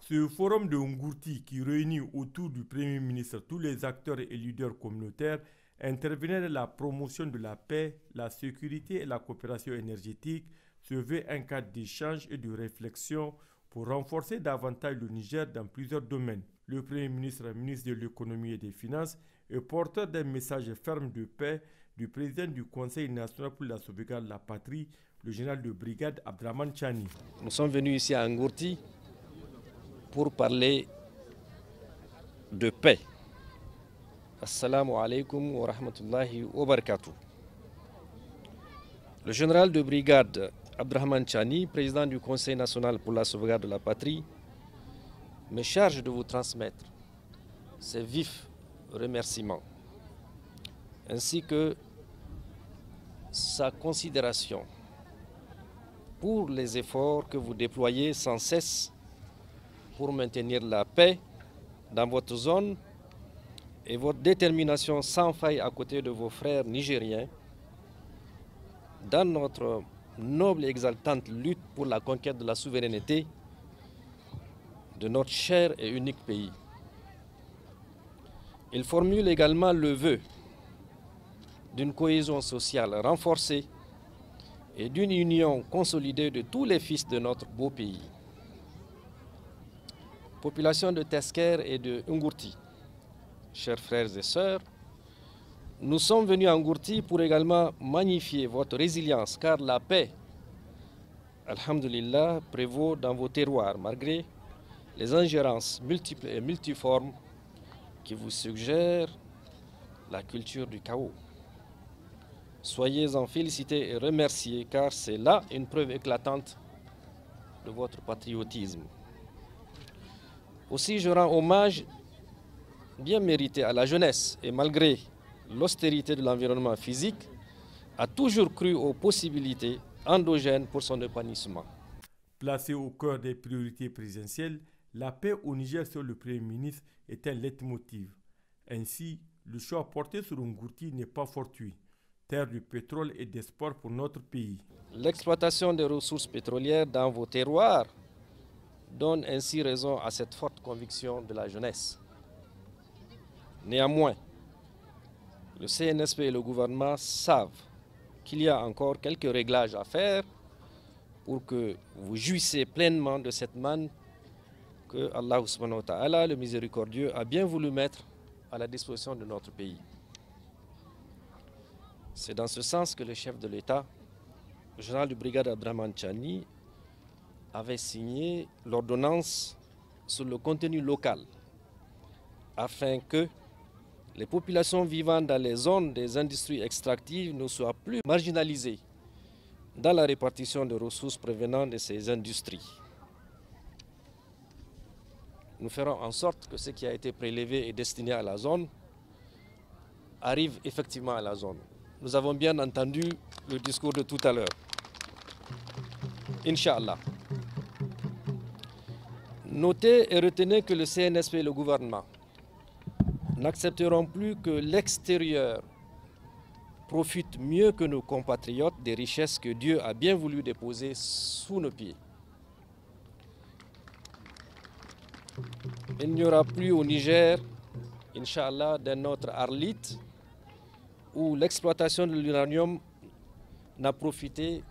Ce forum de Ngourti, qui réunit autour du Premier ministre tous les acteurs et leaders communautaires, intervenait dans la promotion de la paix, la sécurité et la coopération énergétique, se veut un cadre d'échange et de réflexion pour renforcer davantage le Niger dans plusieurs domaines. Le Premier ministre, ministre de l'économie et des finances, est porteur d'un message ferme de paix du président du Conseil national pour la sauvegarde de la patrie, le général de brigade Abdraman Chani. Nous sommes venus ici à Ngourti pour parler de paix. Assalamu alaikum wa rahmatullahi wa barakatuh. Le général de brigade Abdraman Chani, président du Conseil national pour la sauvegarde de la patrie, me charge de vous transmettre ses vifs remerciements, ainsi que sa considération pour les efforts que vous déployez sans cesse pour maintenir la paix dans votre zone et votre détermination sans faille à côté de vos frères nigériens dans notre noble et exaltante lutte pour la conquête de la souveraineté de notre cher et unique pays. Il formule également le vœu d'une cohésion sociale renforcée et d'une union consolidée de tous les fils de notre beau pays. Population de Tesker et de Ngourti, chers frères et sœurs, nous sommes venus à Ngourti pour également magnifier votre résilience, car la paix, alhamdulillah, prévaut dans vos terroirs, malgré les ingérences multiples et multiformes qui vous suggèrent la culture du chaos. Soyez-en félicités et remerciés, car c'est là une preuve éclatante de votre patriotisme. Aussi, je rends hommage bien mérité à la jeunesse et malgré l'austérité de l'environnement physique, a toujours cru aux possibilités endogènes pour son épanouissement. Placé au cœur des priorités présidentielles, la paix au Niger sur le Premier ministre est un leitmotiv. Ainsi, le choix porté sur Ngourti n'est pas fortuit. Terre du pétrole et d'espoir pour notre pays. L'exploitation des ressources pétrolières dans vos terroirs donne ainsi raison à cette forte conviction de la jeunesse. Néanmoins, le CNSP et le gouvernement savent qu'il y a encore quelques réglages à faire pour que vous jouissiez pleinement de cette manne que Allah subhanahu wa ta'ala, le miséricordieux, a bien voulu mettre à la disposition de notre pays. C'est dans ce sens que le chef de l'État, le général de brigade Abdraman Chani, avait signé l'ordonnance sur le contenu local afin que les populations vivant dans les zones des industries extractives ne soient plus marginalisées dans la répartition de ressources provenant de ces industries. Nous ferons en sorte que ce qui a été prélevé et destiné à la zone arrive effectivement à la zone. Nous avons bien entendu le discours de tout à l'heure. Inch'Allah. Notez et retenez que le CNSP et le gouvernement n'accepteront plus que l'extérieur profite mieux que nos compatriotes des richesses que Dieu a bien voulu déposer sous nos pieds. Il n'y aura plus au Niger, Inch'Allah, d'un autre Arlit, où l'exploitation de l'uranium n'a profité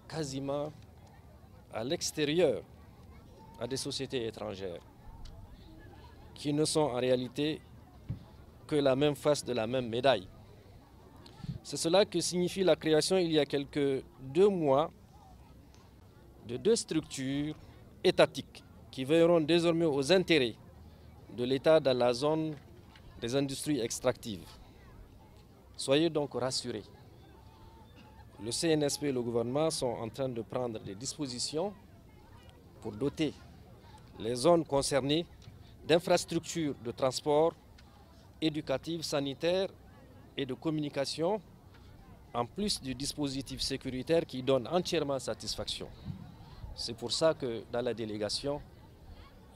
quasiment à l'extérieur, à des sociétés étrangères, qui ne sont en réalité que la même face de la même médaille. C'est cela que signifie la création il y a quelques 2 mois de 2 structures étatiques qui veilleront désormais aux intérêts de l'État dans la zone des industries extractives. Soyez donc rassurés. Le CNSP et le gouvernement sont en train de prendre des dispositions pour doter les zones concernées d'infrastructures de transport, éducatives, sanitaires et de communication, en plus du dispositif sécuritaire qui donne entièrement satisfaction. C'est pour ça que dans la délégation,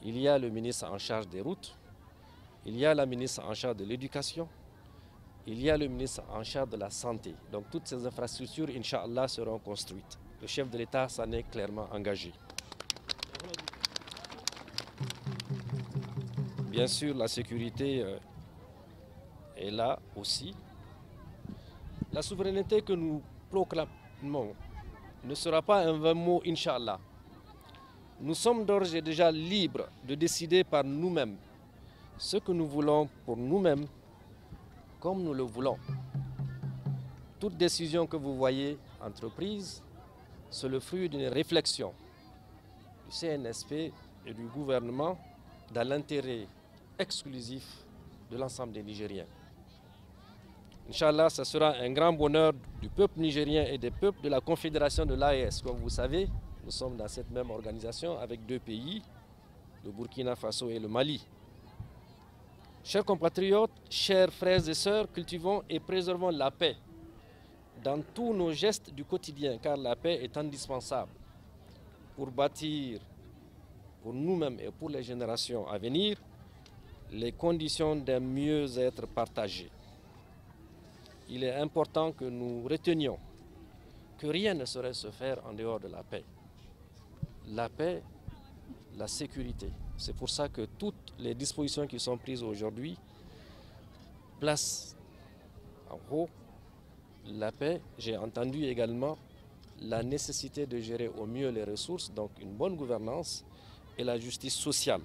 il y a le ministre en charge des routes, il y a la ministre en charge de l'éducation, il y a le ministre en charge de la santé. Donc toutes ces infrastructures, Inch'Allah, seront construites. Le chef de l'État s'en est clairement engagé. Bien sûr, la sécurité est là aussi. La souveraineté que nous proclamons ne sera pas un vain mot, Inch'Allah. Nous sommes d'ores et déjà libres de décider par nous-mêmes ce que nous voulons pour nous-mêmes, comme nous le voulons. Toute décision que vous voyez entreprise, c'est le fruit d'une réflexion du CNSP et du gouvernement dans l'intérêt exclusif de l'ensemble des Nigériens. Inch'Allah, ce sera un grand bonheur du peuple nigérien et des peuples de la Confédération de l'AES. Comme vous savez, nous sommes dans cette même organisation avec 2 pays, le Burkina Faso et le Mali. Chers compatriotes, chers frères et sœurs, cultivons et préservons la paix dans tous nos gestes du quotidien, car la paix est indispensable pour bâtir pour nous-mêmes et pour les générations à venir les conditions d'un mieux-être partagé. Il est important que nous retenions que rien ne saurait se faire en dehors de la paix. La paix, la sécurité. C'est pour ça que toutes les dispositions qui sont prises aujourd'hui placent en haut la paix. J'ai entendu également la nécessité de gérer au mieux les ressources, donc une bonne gouvernance et la justice sociale.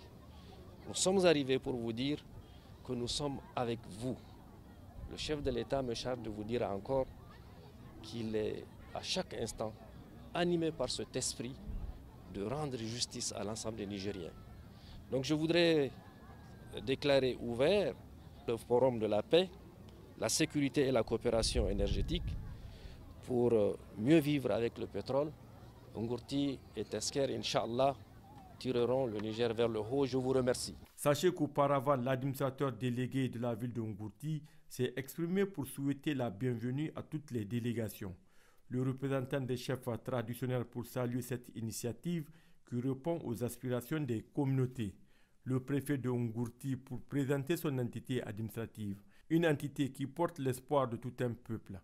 Nous sommes arrivés pour vous dire que nous sommes avec vous. Le chef de l'État me charge de vous dire encore qu'il est à chaque instant animé par cet esprit de rendre justice à l'ensemble des Nigériens. Donc je voudrais déclarer ouvert le forum de la paix, la sécurité et la coopération énergétique pour mieux vivre avec le pétrole. Ngourti et Tesker, Inch'Allah, tireront le Niger vers le haut. Je vous remercie. Sachez qu'auparavant, l'administrateur délégué de la ville de Ngourti s'est exprimé pour souhaiter la bienvenue à toutes les délégations. Le représentant des chefs traditionnels pour saluer cette initiative qui répond aux aspirations des communautés. Le préfet de Ngourti pour présenter son entité administrative, une entité qui porte l'espoir de tout un peuple.